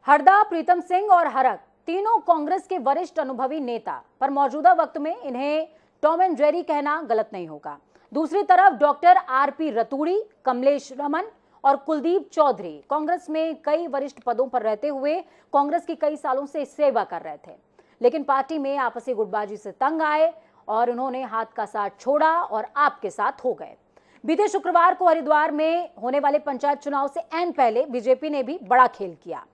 हरदा, प्रीतम सिंह और हरक तीनों कांग्रेस के वरिष्ठ अनुभवी नेता, पर मौजूदा वक्त में इन्हें टॉम एंड जेरी कहना गलत नहीं होगा। दूसरी तरफ डॉक्टर आरपी रतूड़ी, कमलेश रमन और कुलदीप चौधरी कांग्रेस में कई वरिष्ठ पदों पर रहते हुए कांग्रेस की कई सालों से सेवा कर रहे थे, लेकिन पार्टी में आपसी गुटबाजी से तंग आए और उन्होंने हाथ का साथ छोड़ा और आपके साथ हो गए। बीते शुक्रवार को हरिद्वार में होने वाले पंचायत चुनाव से ऐन पहले बीजेपी ने भी बड़ा खेल किया,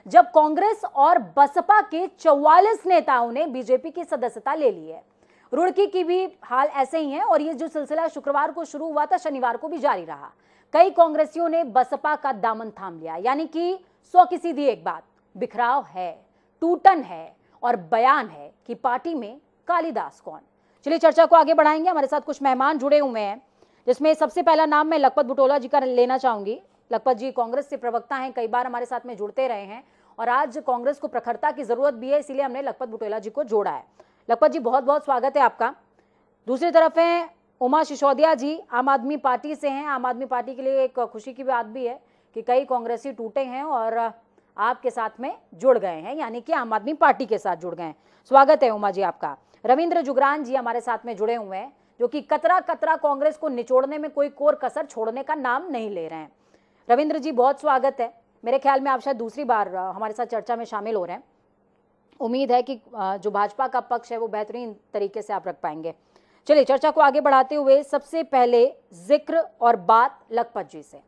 जब कांग्रेस और बसपा के 44 नेताओं ने बीजेपी की सदस्यता ले ली है। रुड़की की भी हाल ऐसे ही है और ये जो सिलसिला शुक्रवार को शुरू हुआ था, शनिवार को भी जारी रहा। कई कांग्रेसियों ने बसपा का दामन थाम लिया, यानी कि 100 की सीधी एक बात, बिखराव है, टूटन है और बयान है कि पार्टी में कालिदास कौन। चलिए चर्चा को आगे बढ़ाएंगे। हमारे साथ कुछ मेहमान जुड़े हुए हैं, जिसमें सबसे पहला नाम मैं लखपत बुटोला जी का लेना चाहूंगी। लखपत जी कांग्रेस से प्रवक्ता हैं, कई बार हमारे साथ में जुड़ते रहे हैं और आज कांग्रेस को प्रखरता की जरूरत भी है, इसीलिए हमने लखपत बुटोला जी को जोड़ा है। लखपत जी बहुत बहुत स्वागत है आपका। दूसरी तरफ है उमा सिसोदिया जी, आम आदमी पार्टी से हैं। आम आदमी पार्टी के लिए एक खुशी की बात भी है कि कई कांग्रेसी टूटे हैं और आपके साथ में जुड़ गए हैं, यानी कि आम आदमी पार्टी के साथ जुड़ गए हैं। स्वागत है उमा जी आपका। रविंद्र जुगरान जी हमारे साथ में जुड़े हुए हैं, जो कि कतरा कतरा कांग्रेस को निचोड़ने में कोई कोर कसर छोड़ने का नाम नहीं ले रहे हैं। रविंद्र जी बहुत स्वागत है। मेरे ख्याल में आप शायद दूसरी बार हमारे साथ चर्चा में शामिल हो रहे हैं। उम्मीद है कि जो भाजपा का पक्ष है वो बेहतरीन तरीके से आप रख पाएंगे। चलिए चर्चा को आगे बढ़ाते हुए सबसे पहले जिक्र और बात लखपत जी से।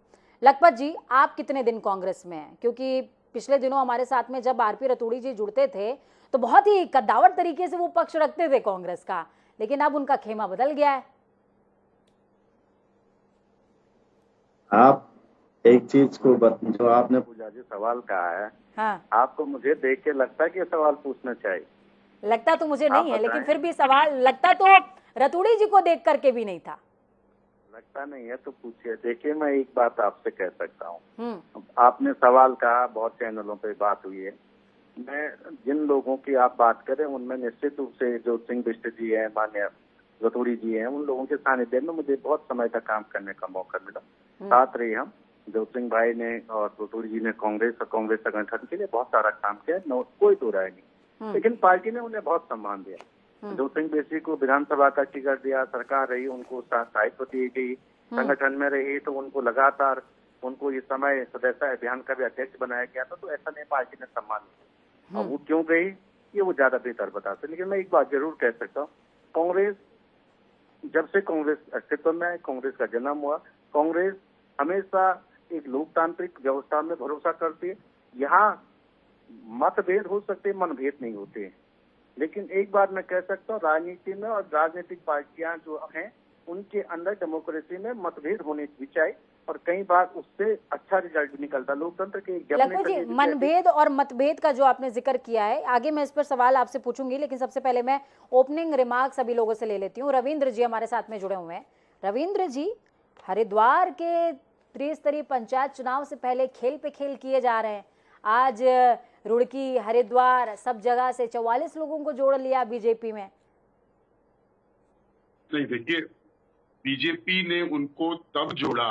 लखपत जी, आप कितने दिन कांग्रेस में हैं? क्योंकि पिछले दिनों हमारे साथ में जब आरपी रतूड़ी जी जुड़ते थे तो बहुत ही कद्दावर तरीके से वो पक्ष रखते थे कांग्रेस का, लेकिन अब उनका खेमा बदल गया है। आप एक चीज को जो आपने पूछा जी, सवाल कहा है। हाँ, आपको मुझे देख के लगता है कि ये सवाल पूछना चाहिए? लगता तो मुझे नहीं है, लेकिन फिर भी सवाल लगता तो रतूड़ी जी को देख करके भी नहीं था। लगता नहीं है तो पूछिए। देखिए, मैं एक बात आपसे कह सकता हूँ। आपने सवाल कहा, बहुत चैनलों पे बात हुई है। मैं जिन लोगों की आप बात करें उनमें निश्चित रूप से जो सिंह बिष्ट जी है, मान्य रतूड़ी जी हैं, उन लोगों के सानिध्य में मुझे बहुत समय तक काम करने का मौका मिला। साथ रही हम जो सिंह भाई ने और रतूड़ी जी ने कांग्रेस और कांग्रेस संगठन के लिए बहुत सारा काम किया, कोई तो राय नहीं। लेकिन पार्टी ने उन्हें बहुत सम्मान दिया। जो सिंह बेसी को विधानसभा का टिकट दिया, सरकार रही, उनको दायित्व दी गई, संगठन में रही तो उनको लगातार उनको ये समय सदस्य अभियान का भी अध्यक्ष बनाया गया था। तो ऐसा नहीं, पार्टी ने सम्मान दिया। और वो क्यों गई ये वो ज्यादा बेहतर बताते। लेकिन मैं एक बात जरूर कह सकता हूँ, कांग्रेस जब से कांग्रेस अस्तित्व में है, कांग्रेस का जन्म हुआ, कांग्रेस हमेशा एक लोकतांत्रिक व्यवस्था में भरोसा करती है। यहाँ मतभेद हो सकते हैं, मनभेद नहीं होते हैं। लेकिन एक बात मैं कह सकता हूँ, राजनीति में और राजनीतिक पार्टियां जो हैं उनके अंदर डेमोक्रेसी में मतभेद होने भी चाहिए और कई बार उससे अच्छा रिजल्ट निकलता। लोकतंत्र के लखपत जी, मनभेद और मतभेद का जो आपने जिक्र किया है, आगे मैं इस पर सवाल आपसे पूछूंगी, लेकिन सबसे पहले मैं ओपनिंग रिमार्क सभी लोगों से ले लेती हूँ। रविंद्र जी हमारे साथ में जुड़े हुए हैं। रविंद्र जी, हरिद्वार के त्रिस्तरीय पंचायत चुनाव से पहले खेल पे खेल किए जा रहे हैं। आज रुड़की, हरिद्वार, सब जगह से 44 लोगों को जोड़ लिया बीजेपी में। नहीं, देखिए, बीजेपी ने उनको तब जोड़ा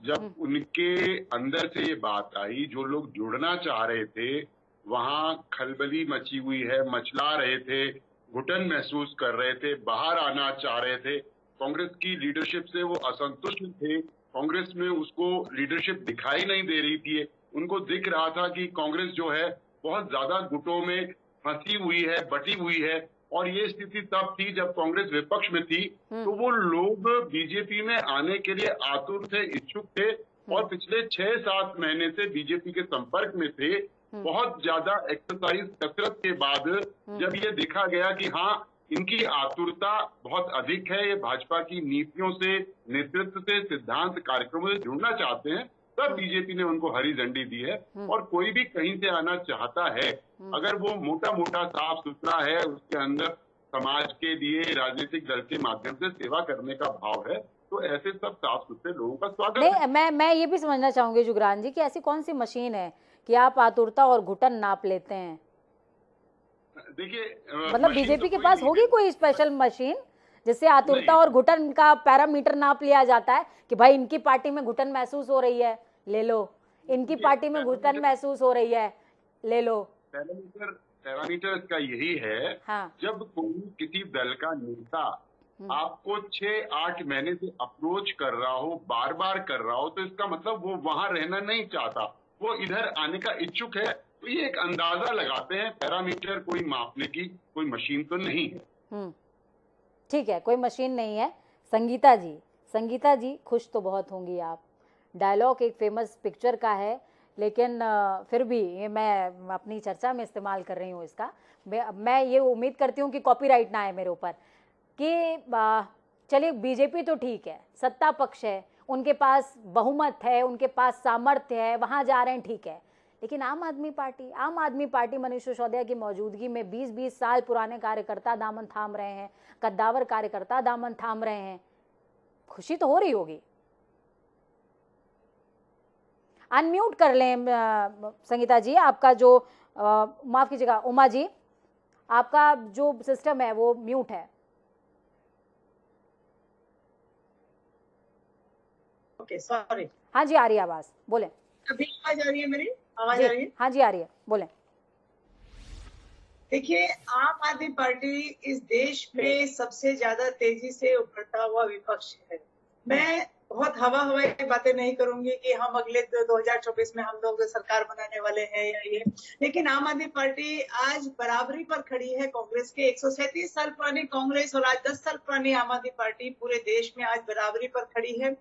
जब उनके अंदर से ये बात आई, जो लोग जुड़ना चाह रहे थे वहां खलबली मची हुई है, मचला रहे थे, घुटन महसूस कर रहे थे, बाहर आना चाह रहे थे। कांग्रेस की लीडरशिप से वो असंतुष्ट थे। कांग्रेस में उसको लीडरशिप दिखाई नहीं दे रही थी। उनको दिख रहा था कि कांग्रेस जो है बहुत ज्यादा गुटों में फंसी हुई है, बटी हुई है। और ये स्थिति तब थी जब कांग्रेस विपक्ष में थी, तो वो लोग बीजेपी में आने के लिए आतुर थे, इच्छुक थे और पिछले 6-7 महीने से बीजेपी के संपर्क में थे। बहुत ज्यादा एक्सरसाइज, कसरत के बाद जब ये देखा गया कि हाँ, इनकी आतुरता बहुत अधिक है, ये भाजपा की नीतियों से, नेतृत्व से, सिद्धांत, कार्यक्रमों से जुड़ना चाहते हैं, तब बीजेपी ने उनको हरी झंडी दी है। और कोई भी कहीं से आना चाहता है, अगर वो मोटा मोटा साफ सुथरा है, उसके अंदर समाज के लिए राजनीतिक दल के माध्यम से सेवा करने का भाव है, तो ऐसे सब साफ सुथरे लोगों का स्वागत है। मैं ये भी समझना चाहूंगी जुगरान जी कि ऐसी कौन सी मशीन है कि आप आतुरता और घुटन नाप लेते हैं? देखिए, मतलब बीजेपी के पास होगी कोई स्पेशल मशीन जिससे आतुरता और घुटन का पैरामीटर नाप लिया जाता है कि भाई इनकी पार्टी में घुटन महसूस हो रही है, ले लो, इनकी पार्टी में घुटन महसूस हो रही है, ले लो। पैरामीटर इसका यही है, हाँ। जब कोई किसी दल का नेता आपको 6-8 महीने से अप्रोच कर रहा हो, बार बार कर रहा हो, तो इसका मतलब वो वहां रहना नहीं चाहता, वो इधर आने का इच्छुक है। तो ये एक अंदाजा लगाते हैं, पैरामीटर कोई मापने की कोई मशीन तो नहीं है। ठीक है, कोई मशीन नहीं है। संगीता जी खुश तो बहुत होंगी आप। डायलॉग एक फेमस पिक्चर का है, लेकिन फिर भी ये मैं अपनी चर्चा में इस्तेमाल कर रही हूँ इसका। मैं ये उम्मीद करती हूँ कि कॉपीराइट ना आए मेरे ऊपर कि चलिए बीजेपी तो ठीक है, सत्ता पक्ष है, उनके पास बहुमत है, उनके पास सामर्थ्य है, वहां जा रहे हैं, ठीक है। लेकिन आम आदमी पार्टी मनीष सिसोदिया की मौजूदगी में 20-20 साल पुराने कार्यकर्ता दामन थाम रहे हैं, कद्दावर कार्यकर्ता दामन थाम रहे हैं। खुशी तो हो रही होगी। अनम्यूट कर लें संगीता जी, आपका जो माफ कीजिएगा उमा जी, आपका जो सिस्टम है वो म्यूट है। Okay, sorry. हाँ जी, आ रही है आवाज, बोले। अभी आवाज आ रही है मेरी? आवाज आ रही है? हाँ जी, आ रही है, बोले। देखिए, आम आदमी पार्टी इस देश में सबसे ज्यादा तेजी से उभरता हुआ विपक्ष है। मैं बहुत हवाई बातें नहीं करूंगी कि हम अगले 2024 में हम लोग सरकार बनाने वाले हैं या ये, लेकिन आम आदमी पार्टी आज बराबरी पर खड़ी है कांग्रेस के। 137 साल पुरानी कांग्रेस और आज 10 साल पुरानी आम आदमी पार्टी पूरे देश में आज बराबरी पर खड़ी है।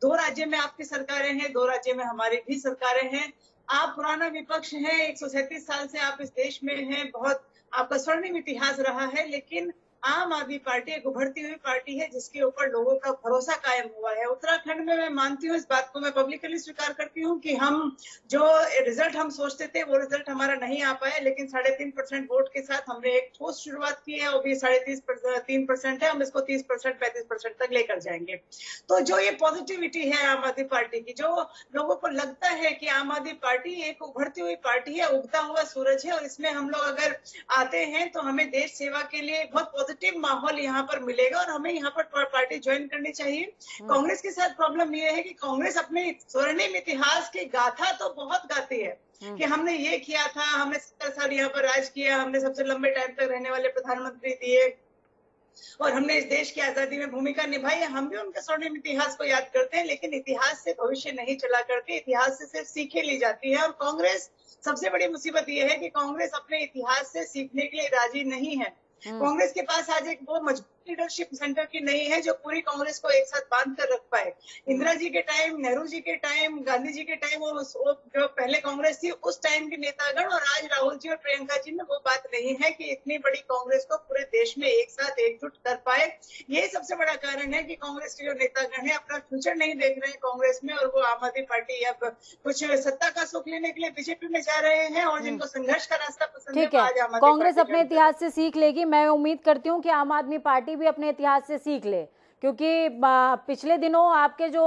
2 राज्य में आपकी सरकारें हैं, 2 राज्य में हमारी भी सरकारें हैं। आप पुराना विपक्ष है, 137 साल से आप इस देश में हैं, बहुत आपका स्वर्णिम इतिहास रहा है, लेकिन आम आदमी पार्टी एक उभरती हुई पार्टी है जिसके ऊपर लोगों का भरोसा कायम हुआ है। उत्तराखंड में मैं मानती हूँ, इस बात को मैं पब्लिकली स्वीकार करती हूँ कि हम जो रिजल्ट हम सोचते थे वो रिजल्ट हमारा नहीं आ पाया, लेकिन 3.5% वोट के साथ हमने एक ठोस शुरुआत की है। वो भी 3.5% है, हम इसको 30%, 35% तक लेकर जाएंगे। तो जो ये पॉजिटिविटी है आम आदमी पार्टी की, जो लोगों को लगता है कि आम आदमी पार्टी एक उभरती हुई पार्टी है, उगता हुआ सूरज है, और इसमें हम लोग अगर आते हैं तो हमें देश सेवा के लिए बहुत पॉजिटिव माहौल यहाँ पर मिलेगा और हमें यहाँ पर पार्टी ज्वाइन करनी चाहिए। कांग्रेस के साथ प्रॉब्लम ये है कि कांग्रेस अपने स्वर्णिम इतिहास की गाथा तो बहुत गाती है कि हमने ये किया था, हमने 70 साल यहाँ पर राज किया, हमने सबसे लंबे टाइम तक रहने वाले प्रधानमंत्री दिए और हमने इस देश की आजादी में भूमिका निभाई है। हम भी उनके स्वर्णिम इतिहास को याद करते हैं, लेकिन इतिहास से भविष्य नहीं चला करती, इतिहास से सिर्फ सीखें ली जाती है। और कांग्रेस, सबसे बड़ी मुसीबत यह है कि कांग्रेस अपने इतिहास से सीखने के लिए राजी नहीं है। कांग्रेस के पास आज एक वो मजबूत लीडरशिप सेंटर की नहीं है जो पूरी कांग्रेस को एक साथ बांध कर रख पाए। इंदिरा जी के टाइम, नेहरू जी के टाइम, गांधी जी के टाइम, वो जो पहले कांग्रेस थी उस टाइम के नेतागण और आज राहुल जी और प्रियंका जी में वो बात नहीं है कि इतनी बड़ी कांग्रेस को पूरे देश में एक साथ एकजुट कर पाए। यही सबसे बड़ा कारण है कि कांग्रेस के जो नेतागण है अपना फ्यूचर नहीं देख रहे हैं कांग्रेस में, और वो आम आदमी पार्टी अब कुछ सत्ता का सुख लेने के लिए बीजेपी में जा रहे हैं, और जिनको संघर्ष का रास्ता पसंद है। ठीक है, कांग्रेस अपने इतिहास से सीख लेगी। मैं उम्मीद करती हूँ कि आम आदमी पार्टी भी अपने इतिहास से सीख ले, क्योंकि पिछले दिनों आपके जो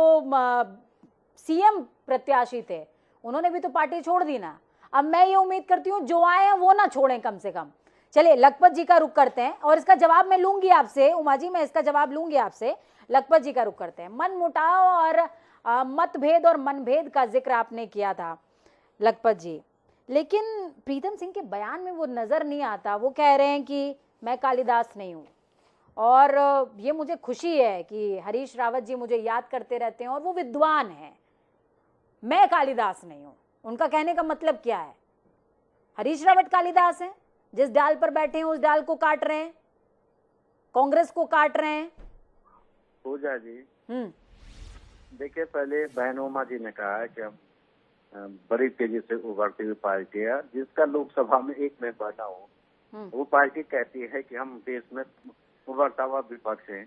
सीएम प्रत्याशी थे उन्होंने भी तो पार्टी छोड़ दी ना। अब मैं ये उम्मीद करती हूँ जो आए हैं वो ना छोड़ें कम से कम। चलिए लखपत जी का रुख करते हैं और इसका जवाब मैं लूंगी आपसे, उमा जी, मैं इसका जवाब लूंगी आपसे। लखपत जी का रुख करते हैं। मनमुटाव और मतभेद और मनभेद का जिक्र आपने किया था लखपत जी, लेकिन प्रीतम सिंह के बयान में वो नजर नहीं आता। वो कह रहे हैं कि मैं कालिदास नहीं हूँ, और ये मुझे खुशी है कि हरीश रावत जी मुझे याद करते रहते हैं और वो विद्वान हैं। मैं कालिदास नहीं हूँ, उनका कहने का मतलब क्या है? हरीश रावत कालिदास हैं, जिस डाल पर बैठे हैं उस डाल को काट रहे हैं, कांग्रेस को काट रहे हैं। पूजा जी, देखिए, पहले बहन उमा जी ने कहा है कि हम बड़ी तेजी से उभरती हुई पार्टी है, जिसका लोकसभा में 1 में बढ़ा हो, वो पार्टी कहती है कि हम देश में उभरता हुआ विपक्ष है।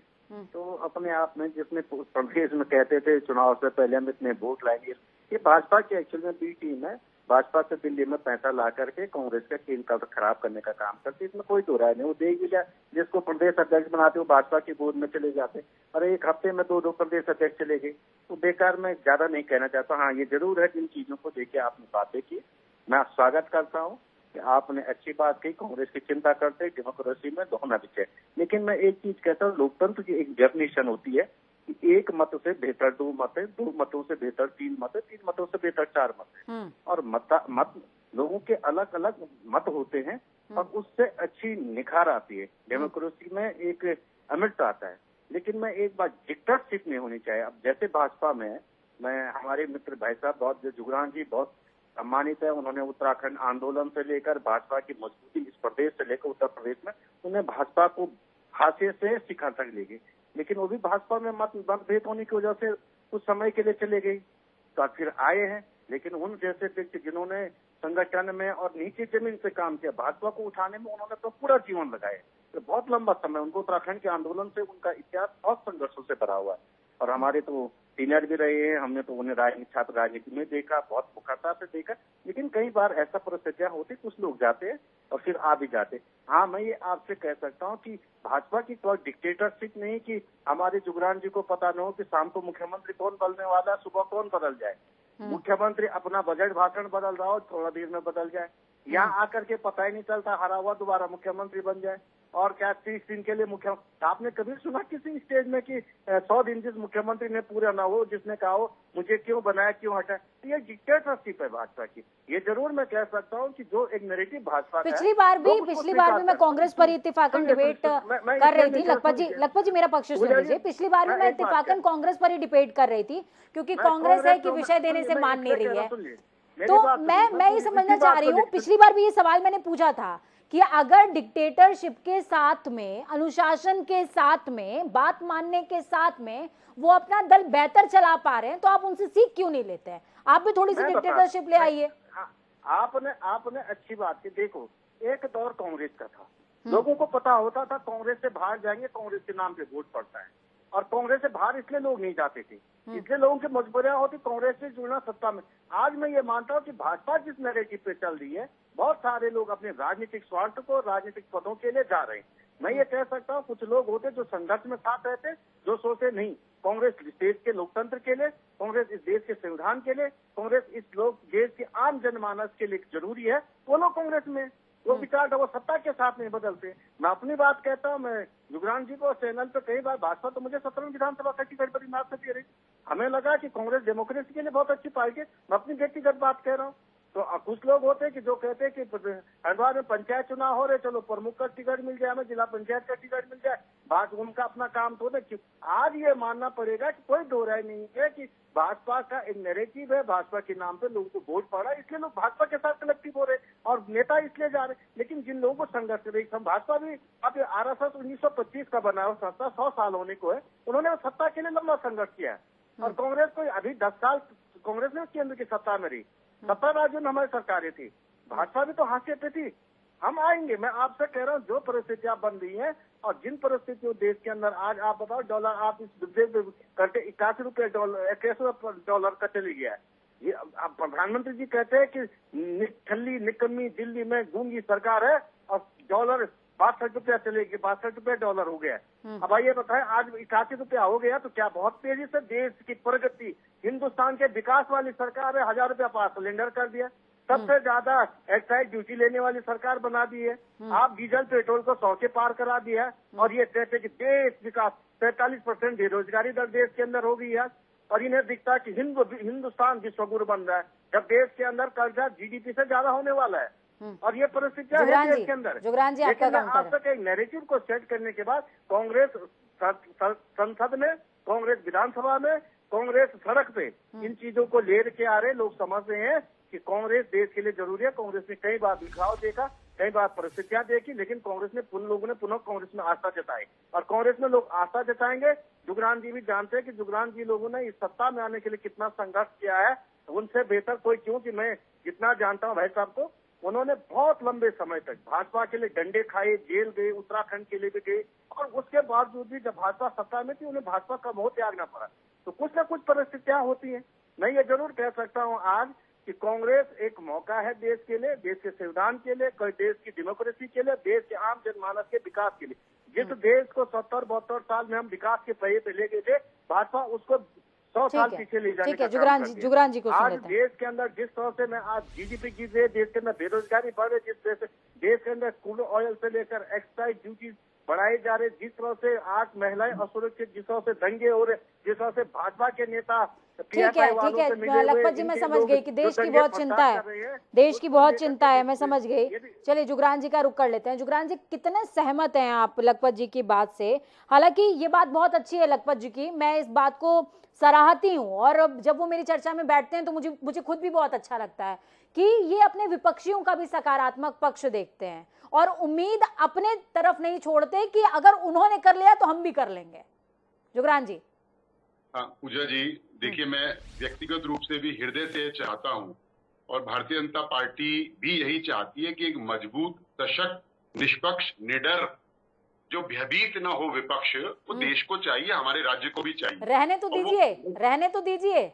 तो अपने आप में, जिसने प्रदेश में कहते थे चुनाव से पहले हम इतने वोट लाएंगे, ये भाजपा की एक्चुअल में बी टीम है। भाजपा से दिल्ली में पैसा ला करके कांग्रेस का केंद्र का खराब करने का काम करती है, इसमें कोई दो राय नहीं। वो देख भी जाए, जिसको प्रदेश अध्यक्ष बनाते हो भाजपा की गोद में चले जाते, और 1 हफ्ते में 2 प्रदेश अध्यक्ष चले गए। तो बेकार में ज्यादा नहीं कहना चाहता। हाँ, ये जरूर है कि इन चीजों को देखिए आपने बातें की, मैं स्वागत करता हूँ कि आपने अच्छी बात कही, कांग्रेस की चिंता करते, डेमोक्रेसी में होना भी चाहिए। लेकिन मैं एक चीज कहता हूँ, लोकतंत्र की एक डेफिनेशन होती है कि 1 मत से बेहतर 2 मत है, 2 मतों से बेहतर 3 मत है, 3 मतों से बेहतर 4 मत है। और लोगों के अलग अलग मत होते हैं और उससे अच्छी निखार आती है। डेमोक्रेसी में एक अमृतता आता है। लेकिन मैं एक बात, डिक्टेटरशिप नहीं होनी चाहिए। अब जैसे भाजपा में मैं, हमारे मित्र भाई साहब बहुत, जुगरान जी बहुत सम्मानित है। उन्होंने उत्तराखंड आंदोलन से लेकर भाजपा की मजबूती इस प्रदेश से लेकर उत्तर प्रदेश में, उन्हें भाजपा को हाशिए से शिखर तक ले गई। लेकिन वो भी भाजपा में मतभेद होने की वजह से कुछ समय के लिए चले गई, तो फिर आए हैं। लेकिन उन जैसे व्यक्ति जिन्होंने संगठन में और नीचे जमीन से काम किया, भाजपा को उठाने में उन्होंने तो पूरा जीवन लगाया, तो बहुत लंबा समय उनको उत्तराखंड के आंदोलन से उनका इतिहास बहुत संघर्षों से भरा हुआ है। और हमारे तो सीनियर भी रहे हैं, हमने तो उन्हें छात्र राजनीति में देखा, बहुत मुखरता से देखा। लेकिन कई बार ऐसा परिस्थितियां होती, कुछ लोग जाते हैं और फिर आ भी जाते। हाँ, मैं ये आपसे कह सकता हूँ कि भाजपा की कोई डिक्टेटरशिप नहीं कि हमारे जुगरान जी को पता न हो कि शाम को मुख्यमंत्री कौन बनने वाला है, सुबह कौन बदल जाए। मुख्यमंत्री अपना बजट भाषण बदल रहा हो, थोड़ा देर में बदल जाए। यहाँ आकर के पता ही नहीं चलता, हरा हुआ दोबारा मुख्यमंत्री बन जाए। और क्या 30 दिन के लिए मुख्यमंत्री, आपने कभी सुना किसी स्टेज में कि 100 दिन जिस मुख्यमंत्री ने पूरा ना हो, जिसने कहा हो मुझे क्यों बनाया, क्यों हटाया? तो ये डिक्टेटरशिप है भाजपा की। ये जरूर मैं कह सकता हूँ कि जो एक नैरेटिव भाजपा का पिछली बार भी मैं कांग्रेस पर इत्तेफाकन डिबेट कर रही थी। लखपत जी मेरा पक्ष सुन लीजिए। पिछली बार भी मैं इत्तेफाकन कांग्रेस पर ही डिबेट कर रही थी, क्योंकि कांग्रेस है कि विषय देने से मान नहीं रही है। तो मैं ये समझना चाह रही हूँ, पिछली बार भी ये सवाल मैंने पूछा था कि अगर डिक्टेटरशिप के साथ में, अनुशासन के साथ में, बात मानने के साथ में वो अपना दल बेहतर चला पा रहे हैं, तो आप उनसे सीख क्यों नहीं लेते हैं? आप भी थोड़ी सी डिक्टेटरशिप ले आइए। आपने अच्छी बात की। देखो, एक दौर कांग्रेस का था, लोगों को पता होता था कांग्रेस से बाहर जाएंगे, कांग्रेस के नाम पे वोट पड़ता है। और कांग्रेस से बाहर इसलिए लोग नहीं जाते थे, इसलिए लोगों की मजबूरियां होती कांग्रेस से जुड़ना सत्ता में। आज मैं ये मानता हूँ कि भाजपा जिस नैरेटिव पे चल रही है, बहुत सारे लोग अपने राजनीतिक स्वार्थ को राजनीतिक पदों के लिए जा रहे हैं। मैं ये कह सकता हूँ कुछ लोग होते जो संघर्ष में साथ रहते, जो सोचते नहीं कांग्रेस इस देश के लोकतंत्र के लिए, कांग्रेस इस देश के संविधान के लिए, कांग्रेस इस लोग देश के आम जनमानस के लिए जरूरी है, वो लोग कांग्रेस में, वो विचार वो सत्ता के साथ नहीं बदलते। मैं अपनी बात कहता हूँ, मैं जुगरान जी को चैनल पे कई बार, भाजपा तो मुझे 17 विधानसभा का टिकट बड़ी मार से दे रही, हमें लगा कि कांग्रेस डेमोक्रेसी के लिए बहुत अच्छी पार्टी है। मैं अपनी व्यक्तिगत बात कह रहा हूँ। तो कुछ लोग होते हैं कि जो कहते हैं कि हरिद्वार में पंचायत चुनाव हो रहे, चलो प्रमुख का टिकट मिल जाए, हमें जिला पंचायत का टिकट मिल जाए, बात उनका अपना काम तो देखिए। आज ये मानना पड़ेगा कि कोई दो राय नहीं है कि भाजपा का एक नैरेटिव है, भाजपा के नाम पे लोगों को वोट पड़ा, इसलिए लोग भाजपा के साथ कलेक्टिव हो रहे और नेता इसलिए जा रहे। लेकिन जिन लोगों को संघर्ष रही, भाजपा भी अब RSS 1925 का बना है, 100 साल होने को है, उन्होंने सत्ता के लिए लंबा संघर्ष किया है। और कांग्रेस को अभी 10 साल कांग्रेस ने केंद्र की सत्ता में रही, 70 राज्यों में हमारी सरकारें थी, भाजपा भी तो हाशिए पे थी। हम आएंगे, मैं आपसे कह रहा हूँ, जो परिस्थितियां बन रही हैं और जिन परिस्थितियों देश के अंदर, आज आप बताओ डॉलर आप इस करके 81 रुपए डॉलर का चली गया है। ये प्रधानमंत्री जी कहते हैं कि निठल्ली निकम्मी दिल्ली में गूंगी सरकार है और डॉलर 62 रुपया चलेगी, 62 रुपया डॉलर हो गया। अब आइए बताएं, आज 81 रुपया हो गया तो क्या बहुत तेजी से देश की प्रगति, हिंदुस्तान के विकास वाली सरकार है, 1000 रुपया पार सिलेंडर कर दिया, सबसे ज्यादा एक्साइज ड्यूटी लेने वाली सरकार बना दी है। आप डीजल पेट्रोल को 100 के पार करा दिया है और ये कहते कि देश विकास, 43% बेरोजगारी दर देश के अंदर हो गई है। और इन्हें दिखता है कि हिंदुस्तान विश्वगुरु बन रहा है, जब देश के अंदर कर्जा GDP से ज्यादा होने वाला है। और ये परिस्थितियां है देश के अंदर। लेकिन आप तक एक नैरेटिव को सेट करने के बाद कांग्रेस संसद में, कांग्रेस विधानसभा में, कांग्रेस सड़क पे इन चीजों को लेके आ रहे। लोग समझ रहे हैं कि कांग्रेस देश के लिए जरूरी है। कांग्रेस ने कई बार दिखाव देखा, कई बार परिस्थितियां देखी, लेकिन कांग्रेस ने लोगों ने पुनः कांग्रेस में आस्था जताई और कांग्रेस में लोग आस्था जताएंगे। जुगरान जी भी जानते हैं कि जुगरान जी लोगों ने इस सत्ता में आने के लिए कितना संघर्ष किया है, उनसे बेहतर कोई क्यों, कि मैं जितना जानता हूँ भाई साहब को, उन्होंने बहुत लंबे समय तक भाजपा के लिए डंडे खाए, जेल गए, उत्तराखंड के लिए भी गए, और उसके बावजूद भी जब भाजपा सत्ता में थी उन्हें भाजपा का मोह त्यागना पड़ा। तो कुछ न कुछ परिस्थितियां होती हैं। मैं ये जरूर कह सकता हूँ आज कि कांग्रेस एक मौका है देश के लिए, देश के संविधान के लिए, देश की डेमोक्रेसी के लिए, देश के आम जनमानस के विकास के लिए। जिस देश को 70-72 साल में हम विकास के पहिए पे ले गए थे, भाजपा उसको 100 साल पीछे ले जाने का काम करती है। जुगरान जी को आज देश के अंदर जिस तरह से मैं आज GDP गिर रही है, देश के अंदर बेरोजगारी बढ़ रही है, जिस तरह से देश के अंदर क्रूड ऑयल से लेकर एक्साइज ड्यूटी बढ़ाई जा रही, जिस तरह से आज महिलाएं असुरक्षित, जिस तरह से दंगे हो रहे, जिस तरह से भाजपा के नेता ठीक है लखपत जी, मैं समझ गई कि देश की बहुत चिंता है, देश की बहुत चिंता है, मैं समझ गई। चलिए जुगरान जी का रुख कर लेते हैं। जुगरान जी, कितने सहमत हैं आप लखपत जी की बात से? हालांकि ये बात बहुत अच्छी है लखपत जी की, मैं इस बात को सराहती हूँ, और जब वो मेरी चर्चा में बैठते हैं तो मुझे खुद भी बहुत अच्छा लगता है कि ये अपने विपक्षियों का भी सकारात्मक पक्ष देखते हैं और उम्मीद अपने तरफ नहीं छोड़ते कि अगर उन्होंने कर लिया तो हम भी कर लेंगे। जुगरान जी। पूजा जी, देखिए, मैं व्यक्तिगत रूप से भी हृदय से चाहता हूं और भारतीय जनता पार्टी भी यही चाहती है कि एक मजबूत, सशक्त, निष्पक्ष, निडर, जो भयभीत ना हो विपक्ष, वो देश को चाहिए, हमारे राज्य को भी चाहिए। रहने तो दीजिए, रहने तो दीजिए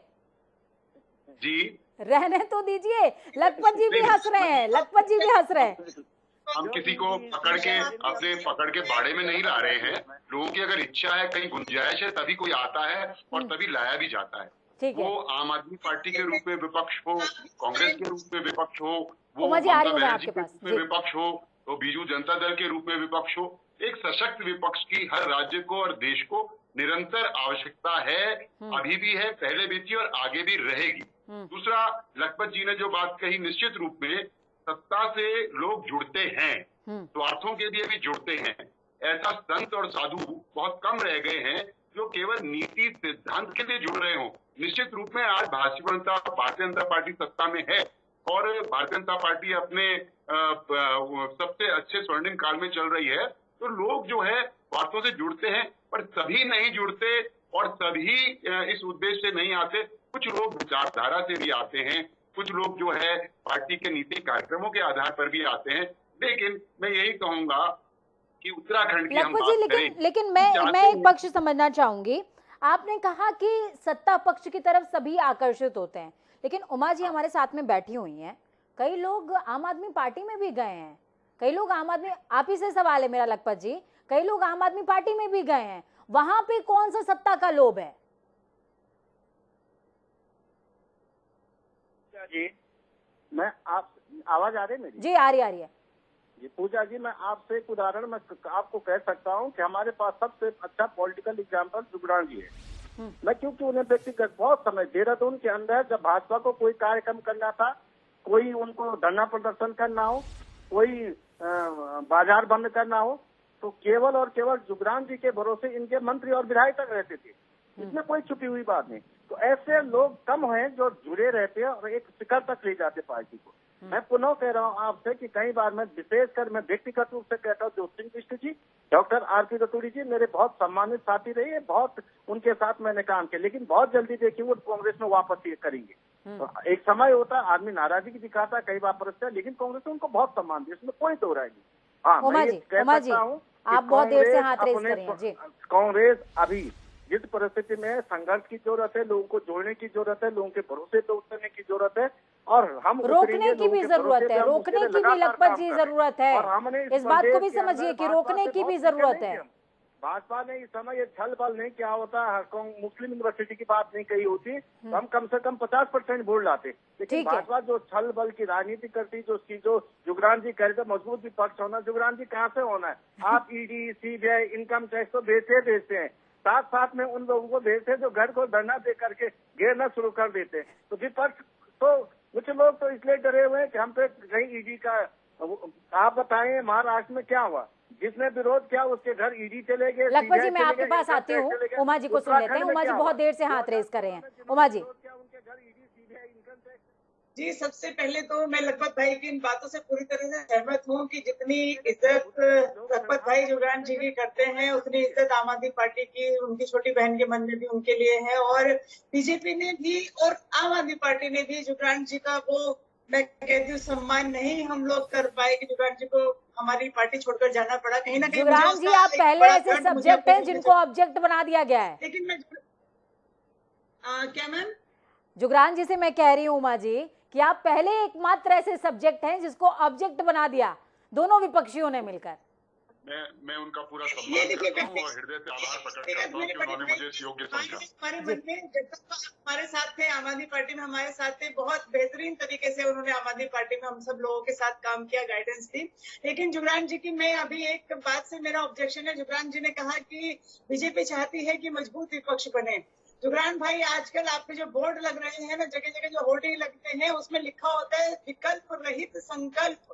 जी, रहने तो दीजिए। लखपत जी भी हंस रहे हैं, लखपत जी भी हंस रहे हैं। हम किसी को पकड़ के बाड़े में नहीं ला रहे हैं। लोगों की अगर इच्छा है, कहीं गुंजाइश है, तभी कोई आता है और तभी लाया भी जाता है। वो आम आदमी पार्टी के रूप में विपक्ष हो, कांग्रेस के रूप में विपक्ष हो, वो ममता बनर्जी के रूप में विपक्ष हो, तो बीजू जनता दल के रूप में विपक्ष हो, एक सशक्त विपक्ष की हर राज्य को और देश को निरंतर आवश्यकता है। अभी भी है, पहले भी थी और आगे भी रहेगी। दूसरा, लखपत जी ने जो बात कही, निश्चित रूप में सत्ता से लोग जुड़ते हैं, स्वार्थों के लिए भी जुड़ते हैं। ऐसा संत और साधु बहुत कम रह गए हैं जो केवल नीति सिद्धांत के लिए जुड़ रहे हों। निश्चित रूप में आज भारतीय जनता पार्टी सत्ता में है और भारतीय जनता पार्टी अपने सबसे अच्छे स्वर्णिम काल में चल रही है, तो लोग जो है स्वार्थों से जुड़ते हैं, पर सभी नहीं जुड़ते और सभी इस उद्देश्य से नहीं आते। कुछ लोग विचारधारा से भी आते हैं, कुछ लोग जो है पार्टी के नीति कार्यक्रमों के आधार पर भी आते हैं। लेकिन मैं यही कहूंगा कि उत्तराखंड की हम बात करें, लेकिन मैं एक पक्ष समझना चाहूंगी। आपने कहा कि सत्ता पक्ष की तरफ सभी आकर्षित होते हैं, लेकिन उमा जी हमारे साथ में बैठी हुई हैं, कई लोग आम आदमी पार्टी में भी गए हैं, कई लोग आम आदमी, आप ही से सवाल है मेरा लखपत जी, कई लोग आम आदमी पार्टी में भी गए हैं, वहां पे कौन सा सत्ता का लोभ है? जी, मैं आप आवाज आ रही है मेरी? जी आ रही है जी। पूजा जी, मैं आपसे एक उदाहरण मैं आपको कह सकता हूं कि हमारे पास सबसे अच्छा पॉलिटिकल एग्जाम्पल जुगरान जी है। मैं क्योंकि उन्हें व्यक्तिगत बहुत समय, देहरादून के अंदर जब भाजपा को कोई कार्यक्रम करना था, कोई उनको धरना प्रदर्शन करना हो, कोई बाजार बंद करना हो, तो केवल और केवल जुगरान जी के भरोसे इनके मंत्री और विधायक तक रहते थे। इसमें कोई छुपी हुई बात नहीं। तो ऐसे लोग कम हैं जो जुड़े रहते हैं और एक शिखर तक ले जाते पार्टी को। मैं पुनः कह रहा हूं आपसे कि कई बार मैं विशेषकर मैं व्यक्तिगत रूप से कहता हूं, ज्योतिष बिष्ट जी, डॉक्टर आरपी रतूड़ी जी मेरे बहुत सम्मानित साथी रही है, बहुत उनके साथ मैंने काम किया, लेकिन बहुत जल्दी देखिए वो कांग्रेस में वापस ये करेंगे। तो एक समय होता है आदमी नाराजगी दिखाता, कई बार परस्ता, लेकिन कांग्रेस ने उनको बहुत सम्मान दिया, इसमें कोई दो राय नहीं। हाँ, मैं ये कह सकता हूँ आप बहुत देर से हाथ रेज़ कर रही हैं जी। कांग्रेस अभी जिस परिस्थिति में संघर्ष की जरूरत है, लोगों को जोड़ने की जरूरत है, लोगों के भरोसे पे उतरने की जरूरत है, और हम रोकने की भी जरूरत है, रोकने की भी लखपत जी जरूरत है। और हमने इस बात को भी समझिए कि रोकने की भी जरूरत है। भाजपा ने इस समय ये छल बल नहीं किया होता, मुस्लिम यूनिवर्सिटी की बात नहीं कही होती, हम कम से कम 50% वोट लाते। लेकिन भाजपा जो छल बल की राजनीति करती, जो जुगरान जी कह रहे थे मजबूत विपक्ष होना, जुगरान जी कहाँ से होना है? आप ईडी, सीबीआई, इनकम टैक्स तो भेजते हैं, साथ साथ में उन लोगों को भेजते हैं जो घर को धरना दे करके घेरना शुरू कर देते हैं। तो विपक्ष तो कुछ लोग तो इसलिए डरे हुए हैं कि हम पे कहीं ईडी का, आप बताएं महाराष्ट्र में क्या हुआ? जिसने विरोध किया उसके घर ईडी चले गए। लखपत जी, मैं आपके पास आती हूँ, उमा जी को सुन लेते हैं। उमा जी बहुत देर से हाथ रेज कर रहे हैं। उमा जी। जी, सबसे पहले तो मैं लखपत भाई की इन बातों से पूरी तरह से सहमत हूँ कि जितनी इज्जत लखपत भाई जुगरान जी की करते हैं, उतनी इज्जत आम आदमी पार्टी की उनकी छोटी बहन के मन में भी उनके लिए है, और बीजेपी ने भी और आम आदमी पार्टी ने भी जुगरान जी का वो, मैं कहती हूँ, सम्मान नहीं हम लोग कर पाए कि जुगरान जी को हमारी पार्टी छोड़कर जाना पड़ा। कहीं ना कहीं जुगरान जी आप पहले ऐसे सब्जेक्ट हैं जिनको ऑब्जेक्ट बना दिया गया है। लेकिन मैं क्या मैम? जुगरान जी से मैं कह रही हूँ उमा जी कि आप पहले एकमात्र ऐसे सब्जेक्ट हैं जिसको ऑब्जेक्ट बना दिया दोनों विपक्षियों ने मिलकर। मैं उनका पूरा सम्मान करता हूं और हृदय से आभार प्रकट करता हूं कि उन्होंने मुझे इस योग्य समझा। हमारे मन में जब तक हमारे साथ थे, आम आदमी पार्टी में हमारे साथ थे, बहुत बेहतरीन तरीके से उन्होंने आम आदमी पार्टी में हम सब लोगों के साथ काम किया, गाइडेंस दी। लेकिन जुगरान जी की मैं अभी एक बात से मेरा ऑब्जेक्शन है। जुगरान जी ने कहा कि बीजेपी चाहती है कि मजबूत विपक्ष बने, जुगरान भाई, आजकल आपके जो बोर्ड लग रहे हैं ना, जगह जगह जो होर्डिंग लगते हैं, उसमें लिखा होता है विकल्प रहित संकल्प।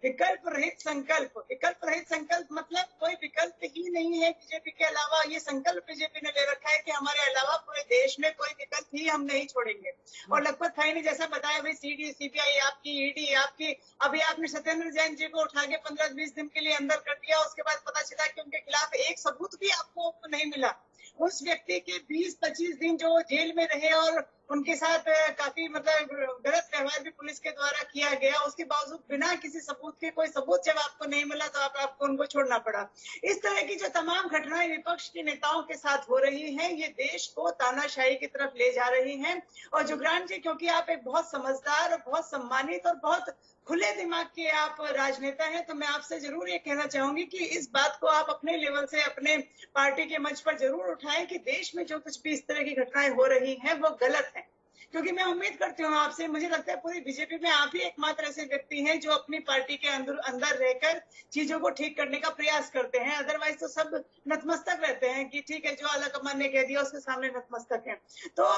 विकल्प रहित संकल्प, विकल्प रहित संकल्प मतलब कोई विकल्प ही नहीं है बीजेपी के अलावा। ये संकल्प बीजेपी ने ले रखा है कि हमारे अलावा पूरे देश में कोई विकल्प ही हम नहीं छोड़ेंगे। और लखपत भाई ने जैसा बताया, भाई सीबीआई आपकी, ईडी आपकी, अभी आपने सत्येंद्र जैन जी को उठा के 15-20 दिन के लिए अंदर कर दिया। उसके बाद पता चला कि उनके खिलाफ एक सबूत भी आपको नहीं मिला। उस व्यक्ति के 20-25 दिन जो जेल में रहे और उनके साथ काफी मतलब गलत व्यवहार भी पुलिस के द्वारा किया गया, उसके बावजूद बिना किसी सबूत के, कोई सबूत जब आपको नहीं मिला तो आपको उनको छोड़ना पड़ा। इस तरह की जो तमाम घटनाएं विपक्ष के नेताओं के साथ हो रही हैं, ये देश को तानाशाही की तरफ ले जा रही हैं। और जुगरान जी, क्योंकि आप एक बहुत समझदार और बहुत सम्मानित और बहुत खुले दिमाग के आप राजनेता हैं, तो मैं आपसे जरूर ये कहना चाहूंगी कि इस बात को आप अपने लेवल से, अपने पार्टी के मंच पर जरूर उठाएं कि देश में जो कुछ भी इस तरह की घटनाएं हो रही हैं वो गलत है। क्योंकि मैं उम्मीद करती हूँ आपसे, मुझे लगता है पूरी बीजेपी में आप ही एकमात्र ऐसे व्यक्ति हैं जो अपनी पार्टी के अंदर रहकर चीजों को ठीक करने का प्रयास करते हैं। अदरवाइज तो सब नतमस्तक रहते हैं कि ठीक है, जो आला कमान ने कह दिया उसके सामने नतमस्तक है। तो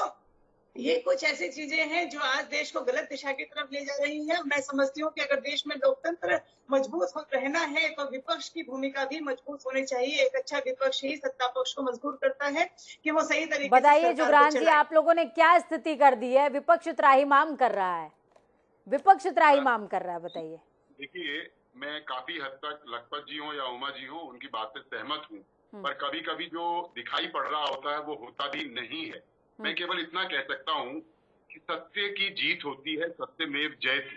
ये कुछ ऐसी चीजें हैं जो आज देश को गलत दिशा की तरफ ले जा रही है। मैं समझती हूँ कि अगर देश में लोकतंत्र मजबूत रहना है तो विपक्ष की भूमिका भी मजबूत होनी चाहिए। एक अच्छा विपक्ष ही सत्ता पक्ष को मजबूर करता है कि वो सही तरीके से। बताइए जुगरान जी, आप लोगों ने क्या स्थिति कर दी है? विपक्ष त्राहिमाम कर रहा है, विपक्ष त्राहिमाम कर रहा है, बताइए। देखिए, मैं काफी हद तक लखपत जी हो या उमा जी हो, उनकी बात से सहमत हूँ, पर कभी कभी जो दिखाई पड़ रहा होता है वो होता भी नहीं है। मैं केवल इतना कह सकता हूँ कि सत्य की जीत होती है, सत्यमेव जयते।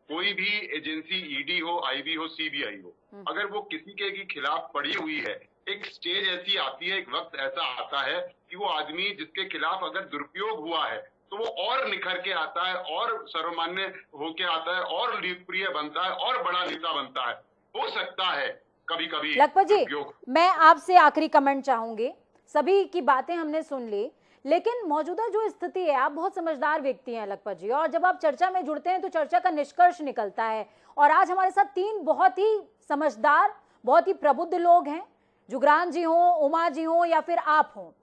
कोई भी एजेंसी, ईडी हो, आईबी हो, सीबीआई हो, अगर वो किसी के खिलाफ पड़ी हुई है, एक स्टेज ऐसी आती है, एक वक्त ऐसा आता है कि वो आदमी जिसके खिलाफ अगर दुरुपयोग हुआ है तो वो और निखर के आता है और सर्वमान्य होके आता है और लोकप्रिय बनता है और बड़ा नेता बनता है। हो सकता है कभी कभी। लखपत जी, मैं आपसे आखिरी कमेंट चाहूंगी। सभी की बातें हमने सुन ली, लेकिन मौजूदा जो स्थिति है, आप बहुत समझदार व्यक्ति हैं लखपत जी, और जब आप चर्चा में जुड़ते हैं तो चर्चा का निष्कर्ष निकलता है। और आज हमारे साथ 3 बहुत ही समझदार, बहुत ही प्रबुद्ध लोग हैं, जुगरान जी हो, उमा जी हो या फिर आप हो।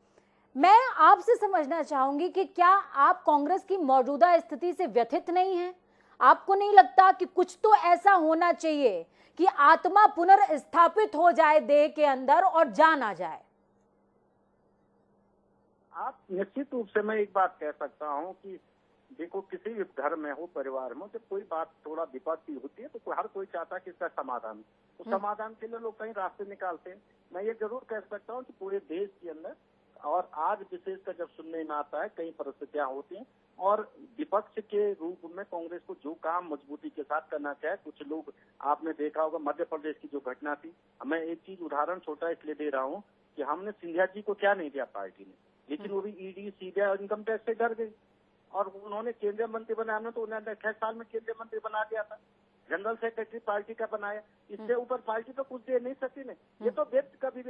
मैं आपसे समझना चाहूंगी कि क्या आप कांग्रेस की मौजूदा स्थिति से व्यथित नहीं हैं? आपको नहीं लगता कि कुछ तो ऐसा होना चाहिए कि आत्मा पुनर्स्थापित हो जाए देह के अंदर और जान आ जाए? आप निश्चित रूप से, मैं एक बात कह सकता हूं कि देखो, किसी भी घर में हो, परिवार में, जब कोई बात थोड़ा विपत्ति होती है तो हर कोई चाहता है कि इसका समाधान, तो समाधान के लिए लोग कई रास्ते निकालते हैं। मैं ये जरूर कह सकता हूं कि पूरे देश के अंदर, और आज विशेषकर जब सुनने में आता है, कई परिस्थितियां होती हैं और विपक्ष के रूप में कांग्रेस को जो काम मजबूती के साथ करना चाहिए, कुछ लोग, आपने देखा होगा मध्य प्रदेश की जो घटना थी, मैं एक चीज उदाहरण छोटा इसलिए दे रहा हूँ कि हमने सिंधिया जी को क्या नहीं दिया पार्टी ने, लेकिन वो भी ईडी, सीबीआई और इनकम टैक्स से डर गई और उन्होंने केंद्रीय मंत्री बनाया। हमने तो उन्हें 6 साल में केंद्रीय मंत्री बना दिया था, जनरल सेक्रेटरी पार्टी का बनाया। इससे ऊपर पार्टी तो कुछ दे नहीं सकती ने। ये तो व्यक्ति का भी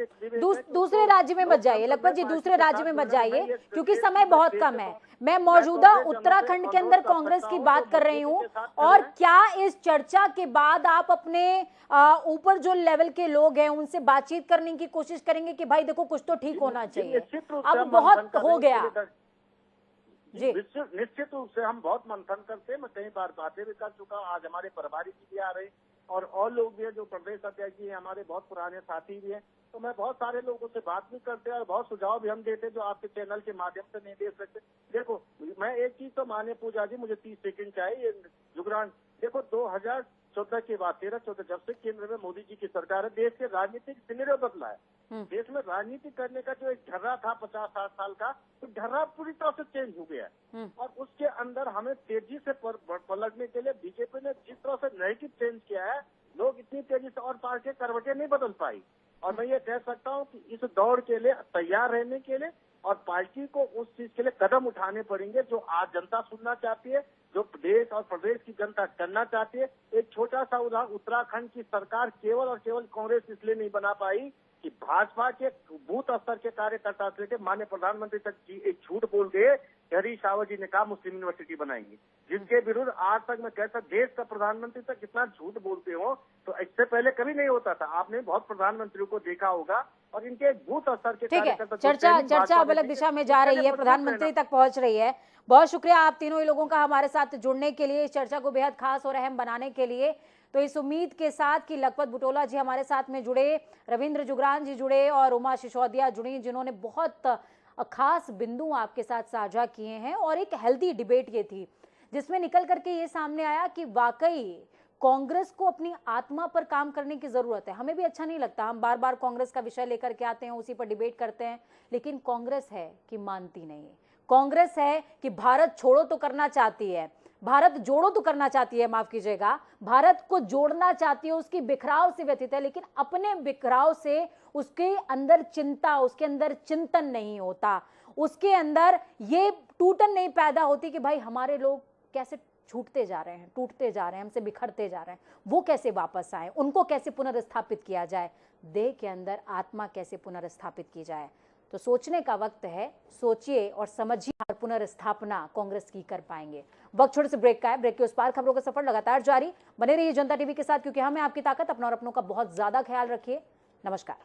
दूसरे राज्य में मत जाइए लखपत जी, दूसरे राज्य में मत जाइए क्योंकि समय बहुत कम है। मैं मौजूदा उत्तराखंड के अंदर कांग्रेस की बात कर रही हूँ। और क्या इस चर्चा के बाद आप अपने ऊपर जो लेवल के लोग हैं उनसे बातचीत करने की कोशिश करेंगे कि भाई देखो कुछ तो ठीक होना चाहिए, अब बहुत हो गया? जी निश्चित रूप से हम बहुत मंथन करते हैं। मैं कई बार बातें भी कर चुका हूँ। आज हमारे प्रभारी जी भी आ रहे हैं और लोग भी हैं जो प्रदेश अध्यक्ष जी, हमारे बहुत पुराने साथी भी हैं। तो मैं बहुत सारे लोगों से बात भी करते हैं और बहुत सुझाव भी हम देते हैं जो आपके चैनल के माध्यम से नहीं दे सकते। देखो, मैं एक चीज तो माने पूजा जी, मुझे 30 सेकंड चाहिए जुगरान। देखो 2014 के बाद 13-14 जब से केंद्र में मोदी जी की सरकार है, देश के राजनीतिक सिनेरियो बदला है। देश में राजनीति करने का जो एक ढर्रा था 50-60 साल का, तो ढर्रा पूरी तरह से चेंज हो गया है। और उसके अंदर हमें तेजी से पलटने के लिए बीजेपी ने जिस तरह से नैरेटिव चेंज किया है, लोग इतनी तेजी से और पार्टी करवटें नहीं बदल पाई। और मैं ये कह सकता हूँ कि इस दौड़ के लिए तैयार रहने के लिए और पार्टी को उस चीज के लिए कदम उठाने पड़ेंगे जो आज जनता सुनना चाहती है, जो देश और प्रदेश की जनता करना चाहती है। एक छोटा सा उदाहरण, उत्तराखंड की सरकार केवल और केवल कांग्रेस इसलिए नहीं बना पाई कि भाजपा के बूथ स्तर के कार्यकर्ता से लेकर माननीय प्रधानमंत्री तक की एक झूठ बोल के हरीश रावत जी ने कहा मुस्लिम यूनिवर्सिटी बनाएंगे, जिनके विरुद्ध आज तक मैं कहता देश का प्रधानमंत्री तक कितना झूठ बोलते हो, तो इससे पहले कभी नहीं होता था। आपने बहुत प्रधानमंत्रियों को देखा होगा और इनके बूथ स्तर के कार्यकर्ता। चर्चा अब अलग दिशा में जा रही है, प्रधानमंत्री तक पहुंच रही है। बहुत शुक्रिया आप तीनों ही लोगों का हमारे साथ जुड़ने के लिए, इस चर्चा को बेहद खास और अहम बनाने के लिए। तो इस उम्मीद के साथ कि लखपत बुटोला जी हमारे साथ में जुड़े, रविंद्र जुगरान जी जुड़े और उमा सिसोदिया जुड़ी, जिन्होंने बहुत खास बिंदु आपके साथ साझा किए हैं। और एक हेल्दी डिबेट ये थी जिसमें निकल करके ये सामने आया कि वाकई कांग्रेस को अपनी आत्मा पर काम करने की जरूरत है। हमें भी अच्छा नहीं लगता, हम बार बार कांग्रेस का विषय लेकर के आते हैं, उसी पर डिबेट करते हैं, लेकिन कांग्रेस है कि मानती नहीं, कांग्रेस है कि भारत छोड़ो तो करना चाहती है, भारत जोड़ो तो करना चाहती है, माफ कीजिएगा, भारत को जोड़ना चाहती है, उसकी बिखराव से व्यथित है, लेकिन अपने बिखराव से उसके अंदर चिंता, उसके अंदर चिंतन नहीं होता, उसके अंदर ये टूटन नहीं पैदा होती कि भाई हमारे लोग कैसे छूटते जा रहे हैं, टूटते जा रहे हैं, हमसे बिखरते जा रहे हैं, वो कैसे वापस आए, उनको कैसे पुनर्स्थापित किया जाए, देह के अंदर आत्मा कैसे पुनर्स्थापित की जाए। तो सोचने का वक्त है, सोचिए और समझिए और पुनर्स्थापना कांग्रेस की कर पाएंगे। वक्त छोटे से ब्रेक का है, ब्रेक के उस पार खबरों का सफर लगातार जारी, बने रहिए जनता टीवी के साथ, क्योंकि हमें आपकी ताकत, अपना और अपनों का बहुत ज्यादा ख्याल रखिए। नमस्कार।